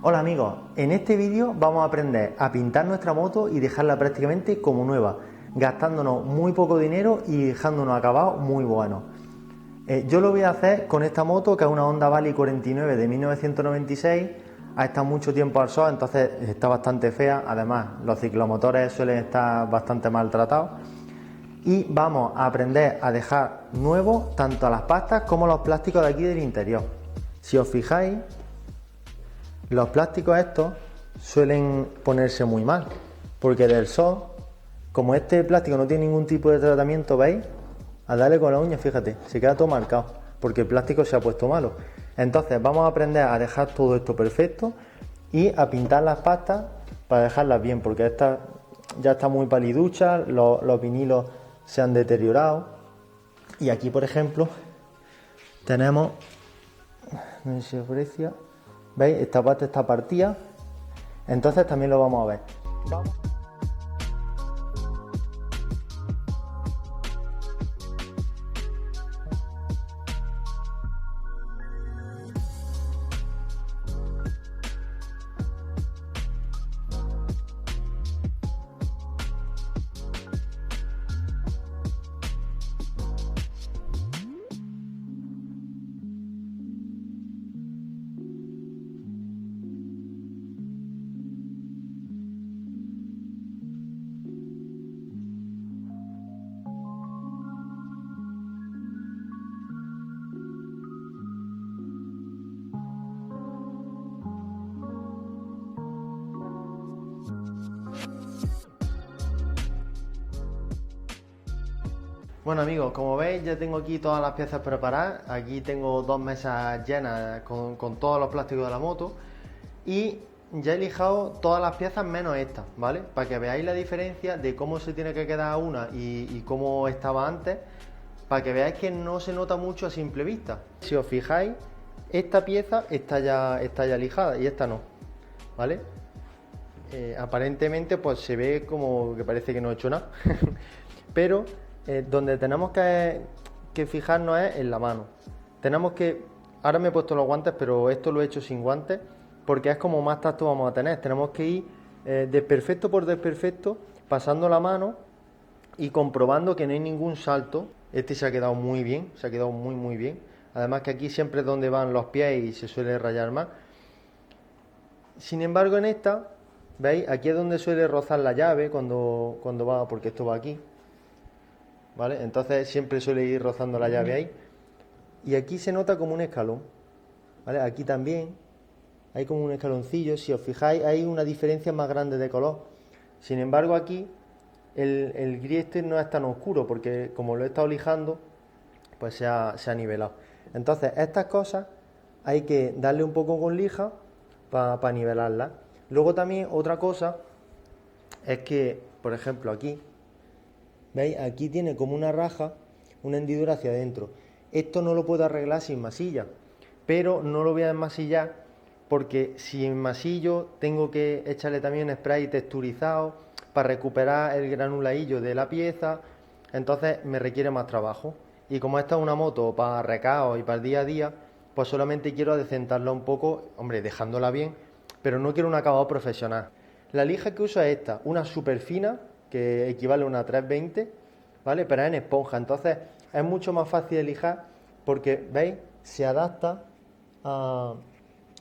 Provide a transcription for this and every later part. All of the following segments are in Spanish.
Hola amigos, en este vídeo vamos a aprender a pintar nuestra moto y dejarla prácticamente como nueva, gastándonos muy poco dinero y dejando unos acabados muy buenos. Yo lo voy a hacer con esta moto, que es una Honda Valley 49 de 1996, ha estado mucho tiempo al sol, entonces está bastante fea, además los ciclomotores suelen estar bastante maltratados. Y vamos a aprender a dejar nuevos tanto las pastas como los plásticos de aquí del interior. Si os fijáis, los plásticos estos suelen ponerse muy mal, porque del sol, como este plástico no tiene ningún tipo de tratamiento, ¿veis? A darle con la uña, fíjate, se queda todo marcado, porque el plástico se ha puesto malo. Entonces vamos a aprender a dejar todo esto perfecto y a pintar las pastas para dejarlas bien, porque esta ya está muy paliducha, los vinilos se han deteriorado. Y aquí, por ejemplo, tenemos, no sé si se aprecia, ¿veis? Esta parte está partida, entonces también lo vamos a ver. Vamos. Bueno amigos, como veis ya tengo aquí todas las piezas preparadas. Aquí tengo dos mesas llenas con todos los plásticos de la moto. Y ya he lijado todas las piezas menos esta, ¿vale? Para que veáis la diferencia de cómo se tiene que quedar una y cómo estaba antes. Para que veáis que no se nota mucho a simple vista. Si os fijáis, esta pieza está ya lijada y esta no, ¿vale? Aparentemente pues se ve como que parece que no he hecho nada. Pero donde tenemos que fijarnos es en la mano. Tenemos que... Ahora me he puesto los guantes, pero esto lo he hecho sin guantes porque es como más tacto vamos a tener. Tenemos que ir desperfecto por desperfecto, pasando la mano y comprobando que no hay ningún salto. Este se ha quedado muy bien, se ha quedado muy bien. Además que aquí siempre es donde van los pies y se suele rayar más. Sin embargo en esta, ¿veis? Aquí es donde suele rozar la llave cuando va, porque esto va aquí, ¿vale? Entonces siempre suele ir rozando la llave ahí. Y aquí se nota como un escalón, ¿vale? Aquí también hay como un escaloncillo. Si os fijáis hay una diferencia más grande de color. Sin embargo aquí el gris este no es tan oscuro, porque como lo he estado lijando pues se ha nivelado. Entonces estas cosas hay que darle un poco con lija para nivelarlas. Luego también otra cosa es que, por ejemplo, aquí, ¿veis? Aquí tiene como una raja, una hendidura hacia adentro. Esto no lo puedo arreglar sin masilla, pero no lo voy a desmasillar porque si en masillo tengo que echarle también spray texturizado para recuperar el granuladillo de la pieza, entonces me requiere más trabajo. Y como esta es una moto para recaos y para el día a día, pues solamente quiero adecentarla un poco, hombre, dejándola bien, pero no quiero un acabado profesional. La lija que uso es esta, una super fina, que equivale a una 320, ¿vale? Pero es en esponja, entonces es mucho más fácil de lijar porque, ¿veis? Se adapta a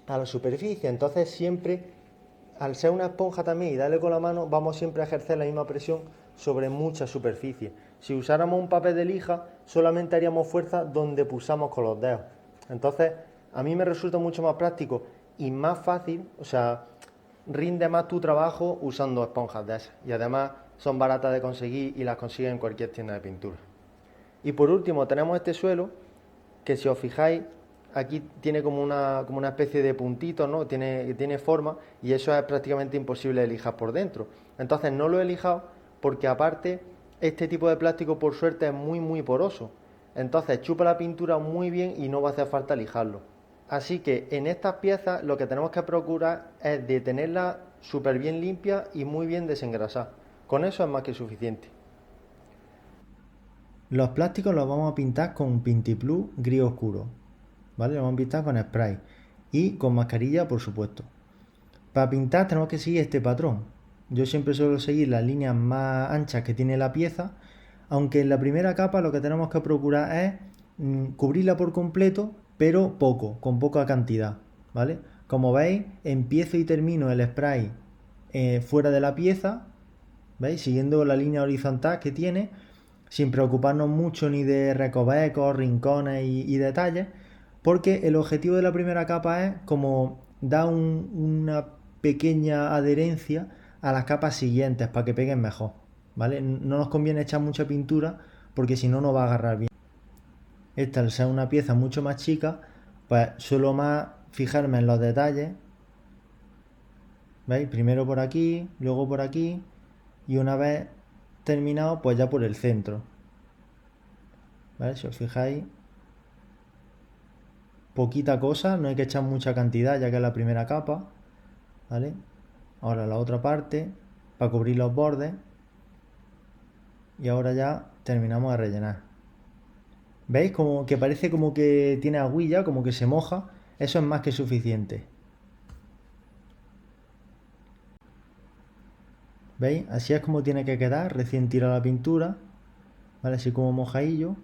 la superficie, entonces siempre, al ser una esponja también y darle con la mano, vamos siempre a ejercer la misma presión sobre mucha superficie. Si usáramos un papel de lija, solamente haríamos fuerza donde pulsamos con los dedos. Entonces, a mí me resulta mucho más práctico y más fácil, o sea, rinde más tu trabajo usando esponjas de esas. Y además son baratas de conseguir y las consigues en cualquier tienda de pintura. Y por último tenemos este suelo, que si os fijáis, aquí tiene como una especie de puntito, ¿no? Tiene forma, y eso es prácticamente imposible de lijar por dentro. Entonces no lo he lijado porque aparte este tipo de plástico por suerte es muy poroso. Entonces chupa la pintura muy bien y no va a hacer falta lijarlo. Así que en estas piezas lo que tenemos que procurar es de tenerla súper bien limpia y muy bien desengrasada. Con eso es más que suficiente. Los plásticos los vamos a pintar con Pintiplus gris oscuro, ¿vale? Lo vamos a pintar con spray y con mascarilla, por supuesto. Para pintar tenemos que seguir este patrón. Yo siempre suelo seguir las líneas más anchas que tiene la pieza, aunque en la primera capa lo que tenemos que procurar es cubrirla por completo, pero poco, con poca cantidad, ¿vale? Como veis, empiezo y termino el spray fuera de la pieza, ¿veis? Siguiendo la línea horizontal que tiene, sin preocuparnos mucho ni de recovecos, rincones y detalles, porque el objetivo de la primera capa es como dar una pequeña adherencia a las capas siguientes para que peguen mejor, ¿vale? No nos conviene echar mucha pintura porque si no, no va a agarrar bien. Esta, al ser una pieza mucho más chica, pues suelo más fijarme en los detalles. ¿Veis? Primero por aquí, luego por aquí y una vez terminado, pues ya por el centro. ¿Vale? Si os fijáis, poquita cosa, no hay que echar mucha cantidad ya que es la primera capa, ¿vale? Ahora la otra parte para cubrir los bordes y ahora ya terminamos de rellenar. ¿Veis? Como que parece como que tiene agüilla, como que se moja, eso es más que suficiente. ¿Veis? Así es como tiene que quedar recién tirada la pintura, ¿vale? Así como mojadillo.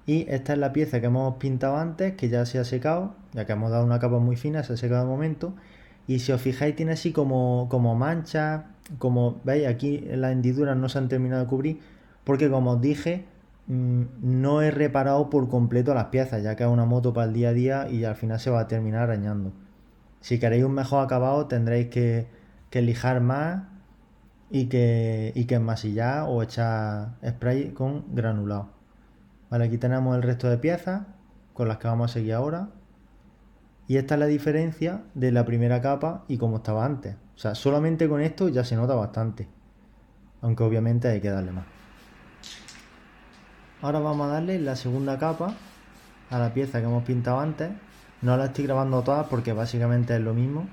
Y esta es la pieza que hemos pintado antes, que ya se ha secado, ya que hemos dado una capa muy fina, se ha secado de momento. Y si os fijáis tiene así como manchas, como veis aquí las hendiduras no se han terminado de cubrir, porque como os dije, no he reparado por completo las piezas, ya que es una moto para el día a día y al final se va a terminar arañando. Si queréis un mejor acabado tendréis que lijar más y que enmasillar o echar spray con granulado. Vale, aquí tenemos el resto de piezas con las que vamos a seguir ahora. Y esta es la diferencia de la primera capa y como estaba antes. O sea, solamente con esto ya se nota bastante. Aunque obviamente hay que darle más. Ahora vamos a darle la segunda capa a la pieza que hemos pintado antes. No la estoy grabando todas porque básicamente es lo mismo.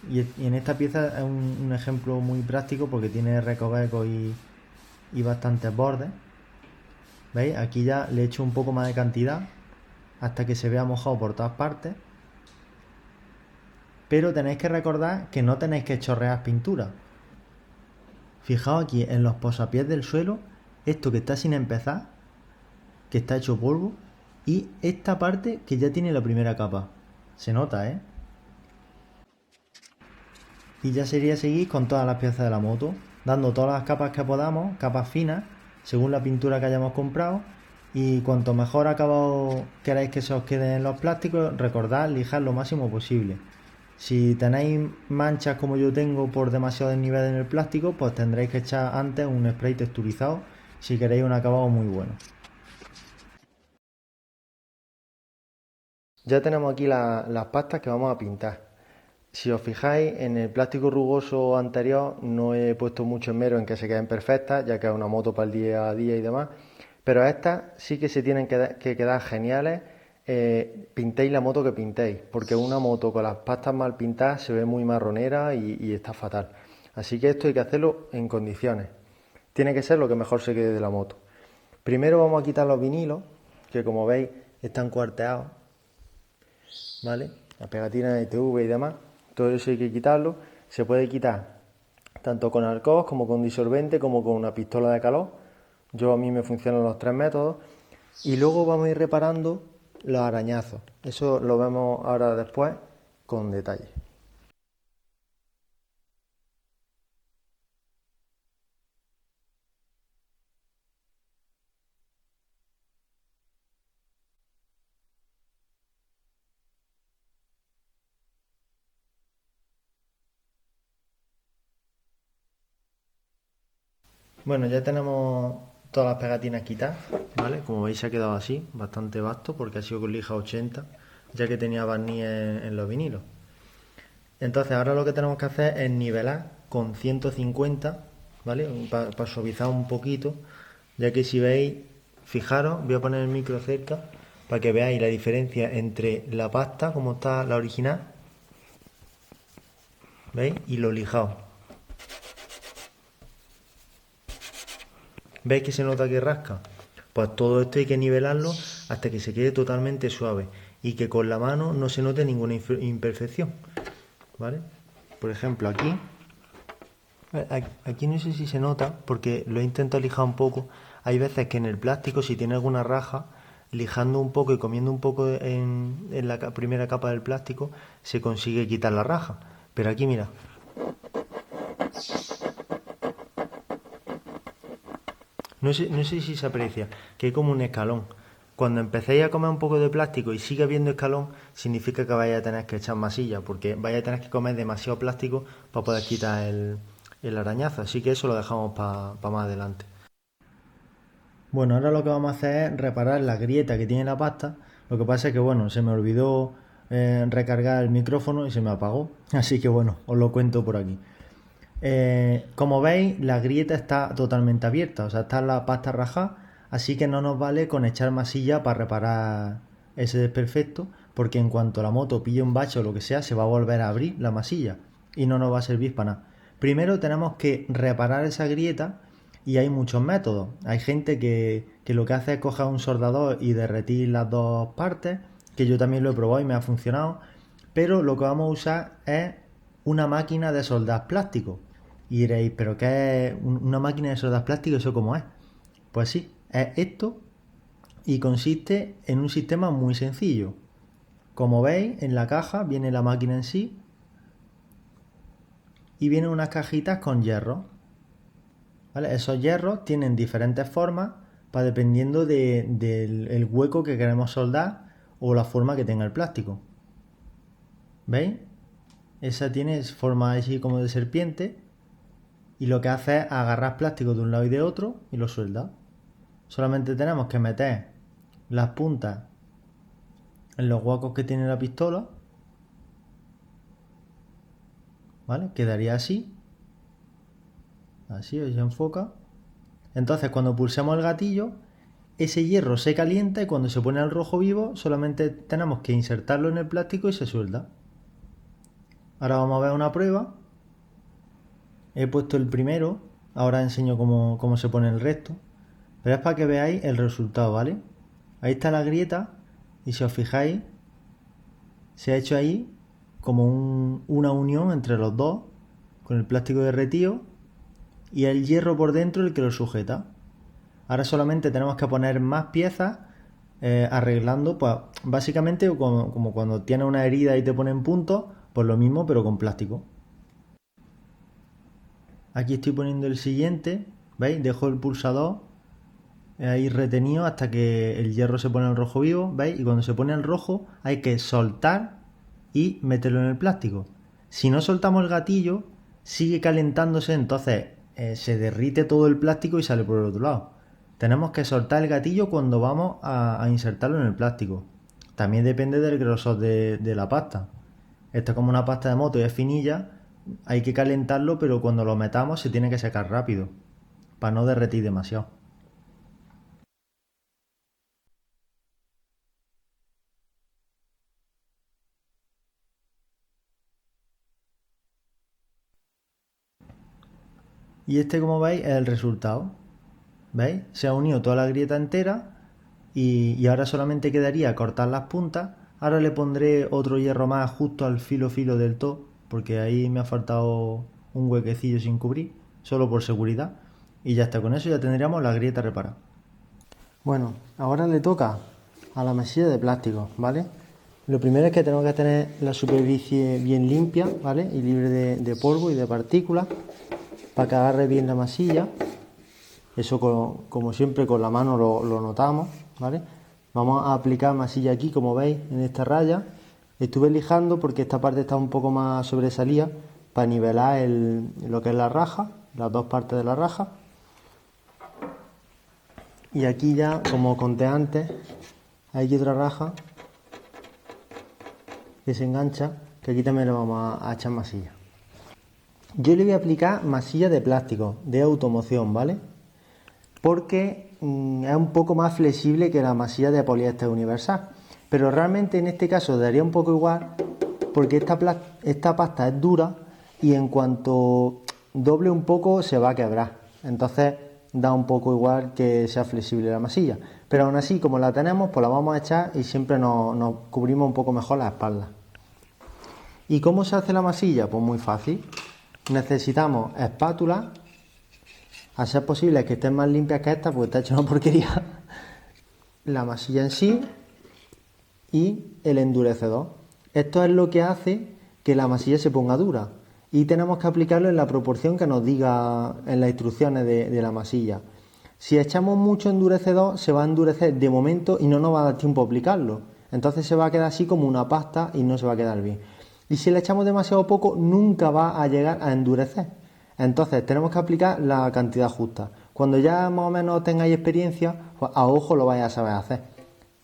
Y en esta pieza es un ejemplo muy práctico porque tiene recovecos y bastantes bordes. ¿Veis? Aquí ya le echo un poco más de cantidad hasta que se vea mojado por todas partes. Pero tenéis que recordar que no tenéis que chorrear pintura. Fijaos aquí en los posapiés del suelo, esto que está sin empezar, que está hecho polvo, y esta parte que ya tiene la primera capa. Se nota, ¿eh? Y ya sería seguir con todas las piezas de la moto, dando todas las capas que podamos, capas finas, según la pintura que hayamos comprado. Y cuanto mejor acabado queráis que se os queden los plásticos, recordad lijar lo máximo posible. Si tenéis manchas como yo tengo por demasiado desnivel en el plástico, pues tendréis que echar antes un spray texturizado si queréis un acabado muy bueno. Ya tenemos aquí las pastas que vamos a pintar. Si os fijáis, en el plástico rugoso anterior no he puesto mucho esmero en que se queden perfectas, ya que es una moto para el día a día y demás. Pero estas sí que se tienen que quedar geniales, pintéis la moto que pintéis, porque una moto con las pastas mal pintadas se ve muy marronera y está fatal. Así que esto hay que hacerlo en condiciones. Tiene que ser lo que mejor se quede de la moto. Primero vamos a quitar los vinilos, que como veis están cuarteados, ¿vale? La pegatina de ITV y demás. Todo eso hay que quitarlo. Se puede quitar tanto con alcohol como con disolvente como con una pistola de calor. A mí me funcionan los tres métodos. Y luego vamos a ir reparando los arañazos. Eso lo vemos ahora después con detalle. Bueno, ya tenemos todas las pegatinas quitadas, ¿vale? Como veis se ha quedado así, bastante vasto porque ha sido con lija 80, ya que tenía barniz en los vinilos. Entonces ahora lo que tenemos que hacer es nivelar con 150, ¿vale? Para suavizar un poquito, ya que si veis, fijaros, voy a poner el micro cerca para que veáis la diferencia entre la pasta, como está la original, ¿veis? Y lo lijado. ¿Veis que se nota que rasca? Pues todo esto hay que nivelarlo hasta que se quede totalmente suave y que con la mano no se note ninguna imperfección. ¿vale? Por ejemplo, aquí no sé si se nota, porque lo he intentado lijar un poco. Hay veces que en el plástico, si tiene alguna raja, lijando un poco y comiendo un poco en la primera capa del plástico, se consigue quitar la raja. Pero aquí, mira, no sé si se aprecia, que hay como un escalón. Cuando empecéis a comer un poco de plástico y sigue habiendo escalón, significa que vais a tener que echar masilla, porque vais a tener que comer demasiado plástico para poder quitar el arañazo. Así que eso lo dejamos para más adelante. Bueno, ahora lo que vamos a hacer es reparar la grieta que tiene la pasta. Lo que pasa es que, bueno, se me olvidó recargar el micrófono y se me apagó. Así que, bueno, os lo cuento por aquí. Como veis, la grieta está totalmente abierta, o sea, está la pasta rajada, así que no nos vale con echar masilla para reparar ese desperfecto, porque en cuanto la moto pille un bache o lo que sea, se va a volver a abrir la masilla y no nos va a servir para nada. Primero tenemos que reparar esa grieta y hay muchos métodos. Hay gente que lo que hace es coger un soldador y derretir las dos partes, que yo también lo he probado y me ha funcionado, pero lo que vamos a usar es una máquina de soldar plástico. Y diréis, ¿pero qué es una máquina de soldar plástico? ¿Eso cómo es? Pues sí, es esto y consiste en un sistema muy sencillo. Como veis, en la caja viene la máquina en sí y vienen unas cajitas con hierros. ¿Vale? Esos hierros tienen diferentes formas para dependiendo del hueco que queremos soldar o la forma que tenga el plástico. ¿Veis? Esa tiene forma así como de serpiente y lo que hace es agarrar plástico de un lado y de otro y lo suelda. Solamente tenemos que meter las puntas en los huecos que tiene la pistola, ¿vale? Quedaría así, así se enfoca. Entonces cuando pulsemos el gatillo, ese hierro se calienta y cuando se pone al rojo vivo solamente tenemos que insertarlo en el plástico y se suelda. Ahora vamos a ver una prueba. He puesto el primero, ahora enseño cómo se pone el resto. Pero es para que veáis el resultado, ¿vale? Ahí está la grieta y si os fijáis, se ha hecho ahí como una unión entre los dos, con el plástico derretido y el hierro por dentro el que lo sujeta. Ahora solamente tenemos que poner más piezas arreglando, pues básicamente como cuando tienes una herida y te ponen puntos, pues lo mismo pero con plástico. Aquí estoy poniendo el siguiente, ¿veis? Dejo el pulsador ahí retenido hasta que el hierro se pone en rojo vivo, ¿veis? Y cuando se pone en rojo hay que soltar y meterlo en el plástico. Si no soltamos el gatillo, sigue calentándose, entonces se derrite todo el plástico y sale por el otro lado. Tenemos que soltar el gatillo cuando vamos a insertarlo en el plástico. También depende del grosor de la pasta. Esto es como una pasta de moto y es finilla, hay que calentarlo, pero cuando lo metamos se tiene que secar rápido, para no derretir demasiado. Y este, como veis, es el resultado. ¿Veis? Se ha unido toda la grieta entera y ahora solamente quedaría cortar las puntas. Ahora le pondré otro hierro más justo al filo del todo, porque ahí me ha faltado un huequecillo sin cubrir, solo por seguridad. Y ya está, con eso ya tendríamos la grieta reparada. Bueno, ahora le toca a la mesilla de plástico, ¿vale? Lo primero es que tenemos que tener la superficie bien limpia, ¿vale? Y libre de polvo y de partículas, para que agarre bien la masilla. Eso como siempre con la mano lo notamos, ¿vale? Vamos a aplicar masilla aquí, como veis, en esta raya. Estuve lijando porque esta parte está un poco más sobresalida para nivelar lo que es la raja, las dos partes de la raja. Y aquí ya, como conté antes, hay aquí otra raja que se engancha, que aquí también le vamos a echar masilla. Yo le voy a aplicar masilla de plástico, de automoción, ¿vale? Porque es un poco más flexible que la masilla de poliéster universal. Pero realmente en este caso daría un poco igual, porque esta pasta es dura y en cuanto doble un poco se va a quebrar. Entonces da un poco igual que sea flexible la masilla. Pero aún así, como la tenemos, pues la vamos a echar y siempre nos cubrimos un poco mejor la espalda. ¿Y cómo se hace la masilla? Pues muy fácil. Necesitamos espátulas, a ser posible que estén más limpias que esta, porque está hecha una porquería. La masilla en sí y el endurecedor. Esto es lo que hace que la masilla se ponga dura. Y tenemos que aplicarlo en la proporción que nos diga en las instrucciones de la masilla. Si echamos mucho endurecedor, se va a endurecer de momento y no nos va a dar tiempo a aplicarlo. Entonces se va a quedar así como una pasta y no se va a quedar bien. Y si le echamos demasiado poco, nunca va a llegar a endurecer. Entonces tenemos que aplicar la cantidad justa. Cuando ya más o menos tengáis experiencia, pues a ojo lo vais a saber hacer.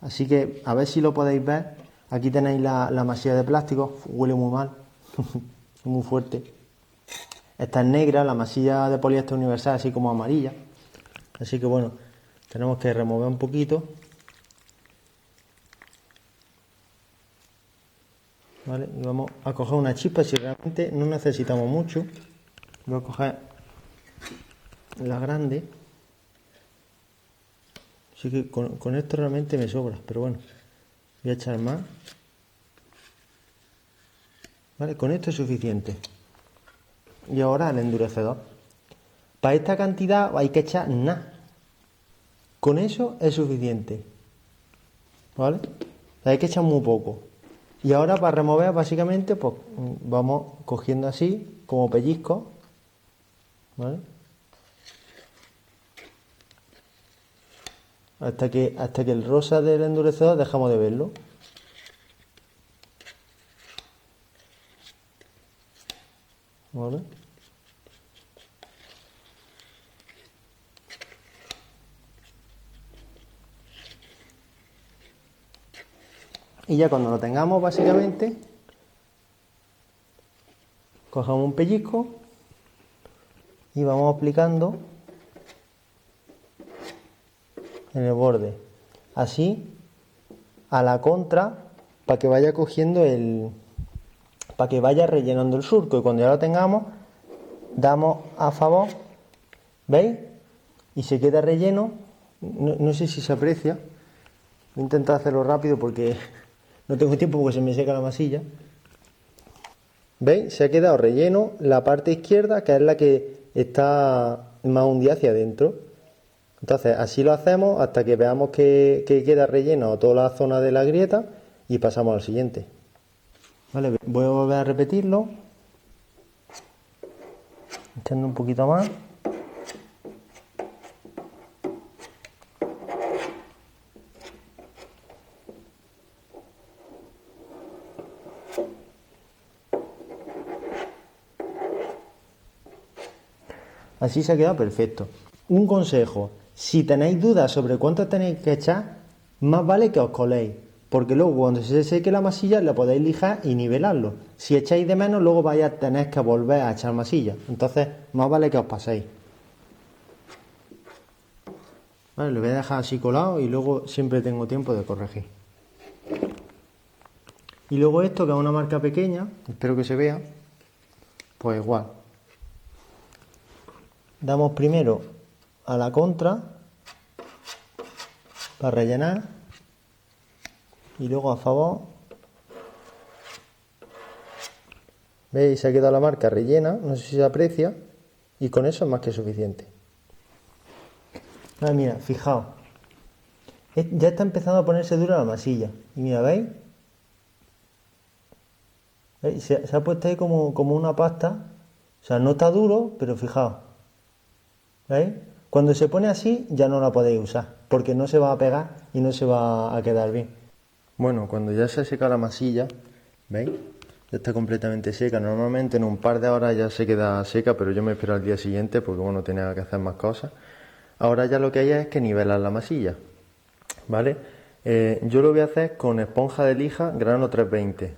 Así que a ver si lo podéis ver. Aquí tenéis la masilla de plástico. Huele muy mal. Muy fuerte. Esta es negra, la masilla de poliéster universal así como amarilla. Así que bueno, tenemos que remover un poquito. ¿Vale? Y vamos a coger una chispa si realmente no necesitamos mucho. Voy a coger la grande. Así que con esto realmente me sobra, pero bueno, voy a echar más. ¿Vale? Con esto es suficiente. Y ahora el endurecedor. Para esta cantidad hay que echar nada. Con eso es suficiente. ¿Vale? Hay que echar muy poco. Y ahora para remover básicamente pues vamos cogiendo así como pellizco. ¿Vale? Hasta que el rosa del endurecedor dejamos de verlo. ¿Vale? Y ya cuando lo tengamos básicamente, cogemos un pellizco y vamos aplicando en el borde, así a la contra, para que vaya cogiendo para que vaya rellenando el surco. Y cuando ya lo tengamos, damos a favor, ¿veis? Y se queda relleno. No sé si se aprecia. Voy a intentar hacerlo rápido porque no tengo tiempo, porque se me seca la masilla. ¿Veis? Se ha quedado relleno la parte izquierda, que es la que está más hundida hacia adentro. Entonces así lo hacemos hasta que veamos que queda relleno toda la zona de la grieta y pasamos al siguiente. Vale, voy a volver a repetirlo, echando un poquito más. Así se ha quedado perfecto. Un consejo: si tenéis dudas sobre cuánto tenéis que echar, más vale que os coléis, porque luego cuando se seque la masilla la podéis lijar y nivelarlo. Si echáis de menos, luego vais a tener que volver a echar masilla. Entonces, más vale que os paséis. Vale, lo voy a dejar así colado y luego siempre tengo tiempo de corregir. Y luego esto, que es una marca pequeña, espero que se vea, pues igual. Damos primero a la contra para rellenar y luego a favor. ¿Veis? Se ha quedado la marca rellena, no sé si se aprecia, y con eso es más que suficiente. Ah, mira, fijaos, ya está empezando a ponerse dura la masilla. Y mira, ¿veis? ¿Veis? Se ha puesto ahí como una pasta. O sea, no está duro, pero fijaos. ¿Veis? Cuando se pone así ya no la podéis usar, porque no se va a pegar y no se va a quedar bien. Bueno, cuando ya se seca la masilla, ¿veis? Ya está completamente seca. Normalmente en un par de horas ya se queda seca, pero yo me espero al día siguiente porque bueno, tenía que hacer más cosas. Ahora ya lo que hay es que nivelar la masilla, ¿vale? Yo lo voy a hacer con esponja de lija grano 320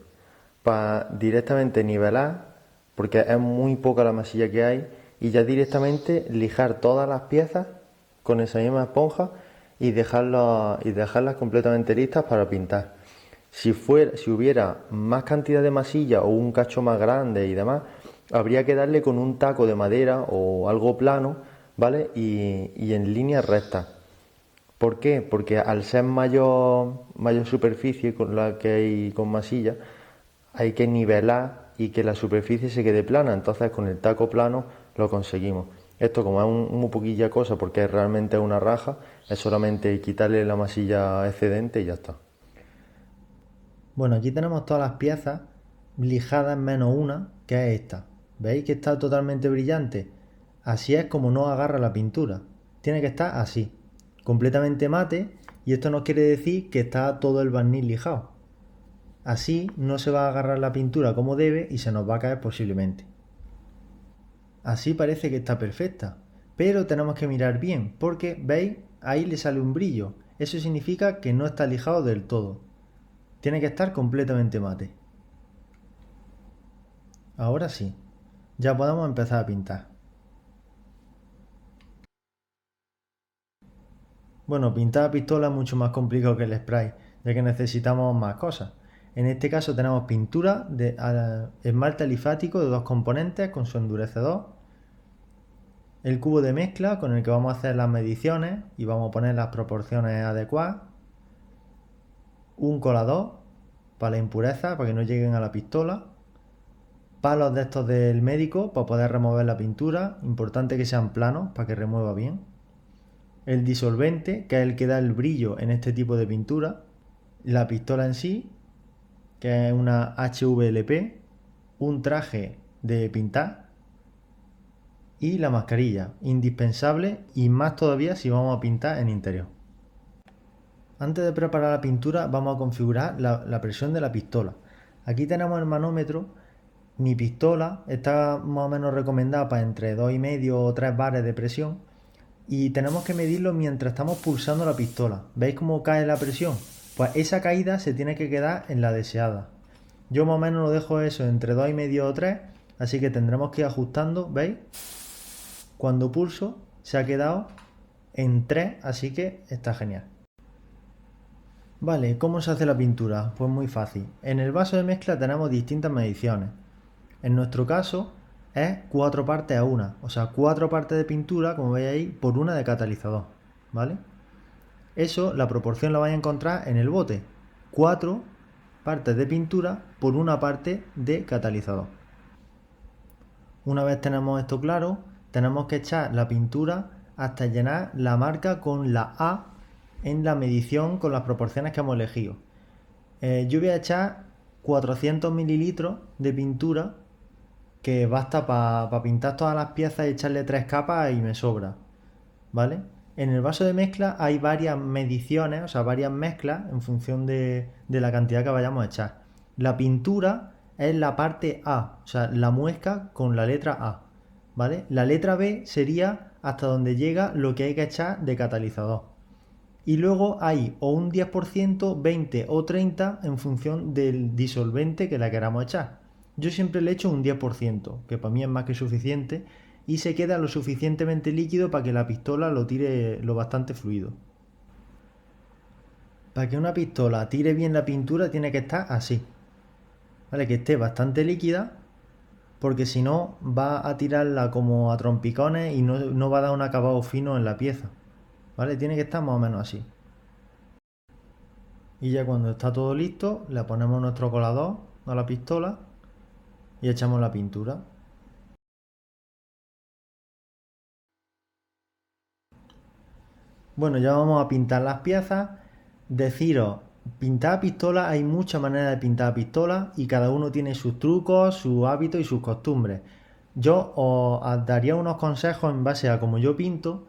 para directamente nivelar, porque es muy poca la masilla que hay, y ya directamente lijar todas las piezas con esa misma esponja y dejarlas completamente listas para pintar. Si hubiera más cantidad de masilla o un cacho más grande y demás, habría que darle con un taco de madera o algo plano, ¿vale? Y en líneas rectas. ¿Por qué? Porque al ser mayor superficie con la que hay con masilla, hay que nivelar y que la superficie se quede plana. Entonces con el taco plano lo conseguimos. Esto como es muy poquilla cosa porque realmente es una raja, es solamente quitarle la masilla excedente y ya está. Bueno, aquí tenemos todas las piezas lijadas menos una, que es esta. ¿Veis que está totalmente brillante? Así es como no agarra la pintura. Tiene que estar así, completamente mate, y esto no quiere decir que está todo el barniz lijado. Así no se va a agarrar la pintura como debe y se nos va a caer posiblemente. Así parece que está perfecta, pero tenemos que mirar bien porque, ¿veis? Ahí le sale un brillo. Eso significa que no está lijado del todo. Tiene que estar completamente mate. Ahora sí, ya podemos empezar a pintar. Bueno, pintar a pistola es mucho más complicado que el spray, ya que necesitamos más cosas. En este caso tenemos pintura de esmalte alifático de 2 componentes con su endurecedor, el cubo de mezcla con el que vamos a hacer las mediciones y vamos a poner las proporciones adecuadas, un colador para la impureza, para que no lleguen a la pistola, palos de estos del médico para poder remover la pintura, importante que sean planos para que remueva bien, el disolvente, que es el que da el brillo en este tipo de pintura, la pistola en sí, que es una HVLP, un traje de pintar y la mascarilla, indispensable y más todavía si vamos a pintar en interior. Antes de preparar la pintura vamos a configurar la presión de la pistola. Aquí tenemos el manómetro. Mi pistola está más o menos recomendada para entre 2,5 o 3 bares de presión y tenemos que medirlo mientras estamos pulsando la pistola. ¿Veis cómo cae la presión? Pues esa caída se tiene que quedar en la deseada. Yo más o menos lo dejo eso entre 2,5 o 3, así que tendremos que ir ajustando, ¿veis? Cuando pulso se ha quedado en 3, así que está genial. Vale, ¿cómo se hace la pintura? Pues muy fácil. En el vaso de mezcla tenemos distintas mediciones. En nuestro caso es 4 partes a 1, o sea, 4 partes de pintura, como veis ahí, por una de catalizador, ¿vale? Eso, la proporción la vais a encontrar en el bote. 4 partes de pintura por una parte de catalizador. Una vez tenemos esto claro, tenemos que echar la pintura hasta llenar la marca con la A en la medición con las proporciones que hemos elegido. Yo voy a echar 400 mililitros de pintura, que basta para pintar todas las piezas y echarle 3 capas y me sobra, ¿vale? En el vaso de mezcla hay varias mediciones, o sea, varias mezclas en función de la cantidad que vayamos a echar. La pintura es la parte A, o sea, la muesca con la letra A, ¿vale? La letra B sería hasta donde llega lo que hay que echar de catalizador. Y luego hay o un 10%, 20 o 30 en función del disolvente que la queramos echar. Yo siempre le echo un 10%, que para mí es más que suficiente, y se queda lo suficientemente líquido para que la pistola lo tire lo bastante fluido. Para que una pistola tire bien la pintura tiene que estar así, ¿vale? Que esté bastante líquida, porque si no va a tirarla como a trompicones y no va a dar un acabado fino en la pieza, ¿vale? Tiene que estar más o menos así. Y ya cuando está todo listo, le ponemos nuestro colador a la pistola y echamos la pintura. Bueno, ya vamos a pintar las piezas. Deciros, pintar a pistola, hay muchas maneras de pintar a pistola y cada uno tiene sus trucos, sus hábitos y sus costumbres. Yo os daría unos consejos en base a cómo yo pinto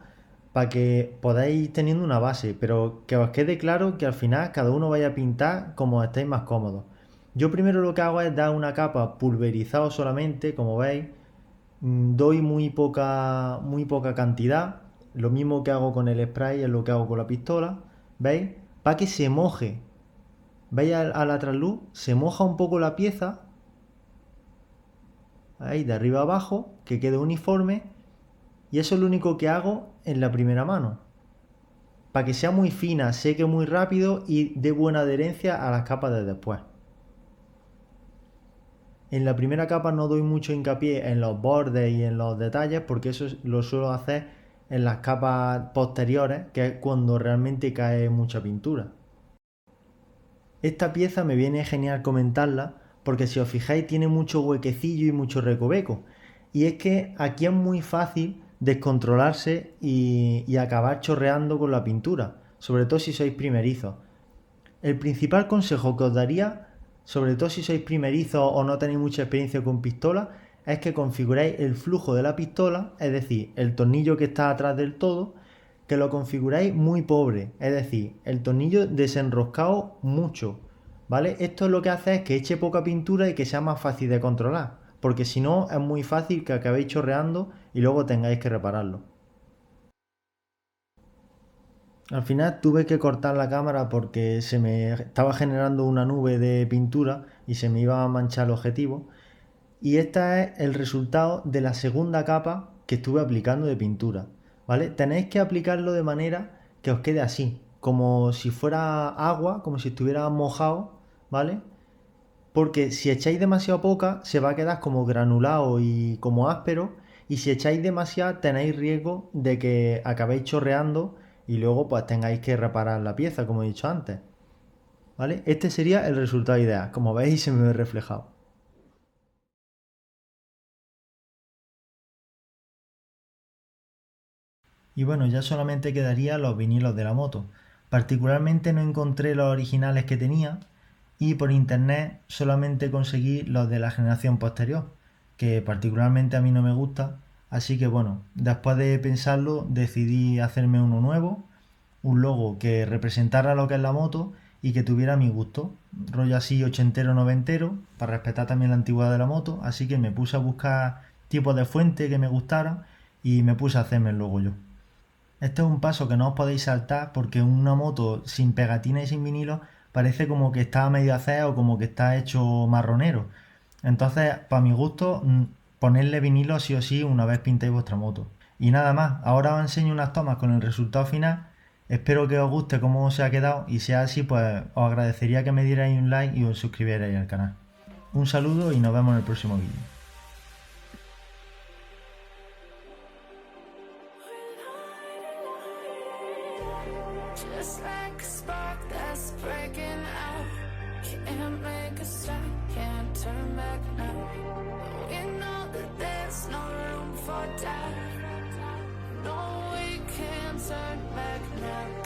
para que podáis ir teniendo una base, pero que os quede claro que al final cada uno vaya a pintar como estéis más cómodos. Yo primero lo que hago es dar una capa pulverizado solamente, como veis, doy muy poca cantidad, lo mismo que hago con el spray es lo que hago con la pistola, ¿veis? Para que se moje, ¿veis a la trasluz? Se moja un poco la pieza, ahí de arriba a abajo, que quede uniforme, y eso es lo único que hago en la primera mano, para que sea muy fina, seque muy rápido y dé buena adherencia a las capas de después. En la primera capa no doy mucho hincapié en los bordes y en los detalles porque eso lo suelo hacer en las capas posteriores, que es cuando realmente cae mucha pintura. Esta pieza me viene genial comentarla porque si os fijáis tiene mucho huequecillo y mucho recoveco. Y es que aquí es muy fácil descontrolarse y acabar chorreando con la pintura, sobre todo si sois primerizos. El principal consejo que os daría, sobre todo si sois primerizos o no tenéis mucha experiencia con pistola, es que configuréis el flujo de la pistola, es decir, el tornillo que está atrás del todo, que lo configuráis muy pobre, es decir, el tornillo desenroscado mucho, ¿vale? Esto lo que hace es que eche poca pintura y que sea más fácil de controlar, porque si no es muy fácil que acabéis chorreando y luego tengáis que repararlo. Al final tuve que cortar la cámara porque se me estaba generando una nube de pintura y se me iba a manchar el objetivo. Y este es el resultado de la segunda capa que estuve aplicando de pintura. ¿Vale? Tenéis que aplicarlo de manera que os quede así, como si fuera agua, como si estuviera mojado, ¿vale? Porque si echáis demasiado poca, se va a quedar como granulado y como áspero. Y si echáis demasiado, tenéis riesgo de que acabéis chorreando y luego pues tengáis que reparar la pieza, como he dicho antes. ¿Vale? Este sería el resultado ideal. Como veis, se me ve reflejado. Y bueno, ya solamente quedaría los vinilos de la moto. Particularmente no encontré los originales que tenía y por internet solamente conseguí los de la generación posterior, que particularmente a mí no me gusta. Así que bueno, después de pensarlo decidí hacerme uno nuevo, un logo que representara lo que es la moto y que tuviera mi gusto, rollo así ochentero noventero, para respetar también la antigüedad de la moto. Así que me puse a buscar tipos de fuente que me gustaran y me puse a hacerme el logo yo. Este es un paso que no os podéis saltar porque una moto sin pegatina y sin vinilo parece como que está a medio hacer o como que está hecho marronero. Entonces, para mi gusto, ponerle vinilo sí o sí una vez pintéis vuestra moto. Y nada más, ahora os enseño unas tomas con el resultado final. Espero que os guste cómo se ha quedado y si es así, pues os agradecería que me dierais un like y os suscribierais al canal. Un saludo y nos vemos en el próximo vídeo. Just like a spark that's breaking out. Can't make a stop, can't turn back now. We know that there's no room for doubt. No, we can't turn back now.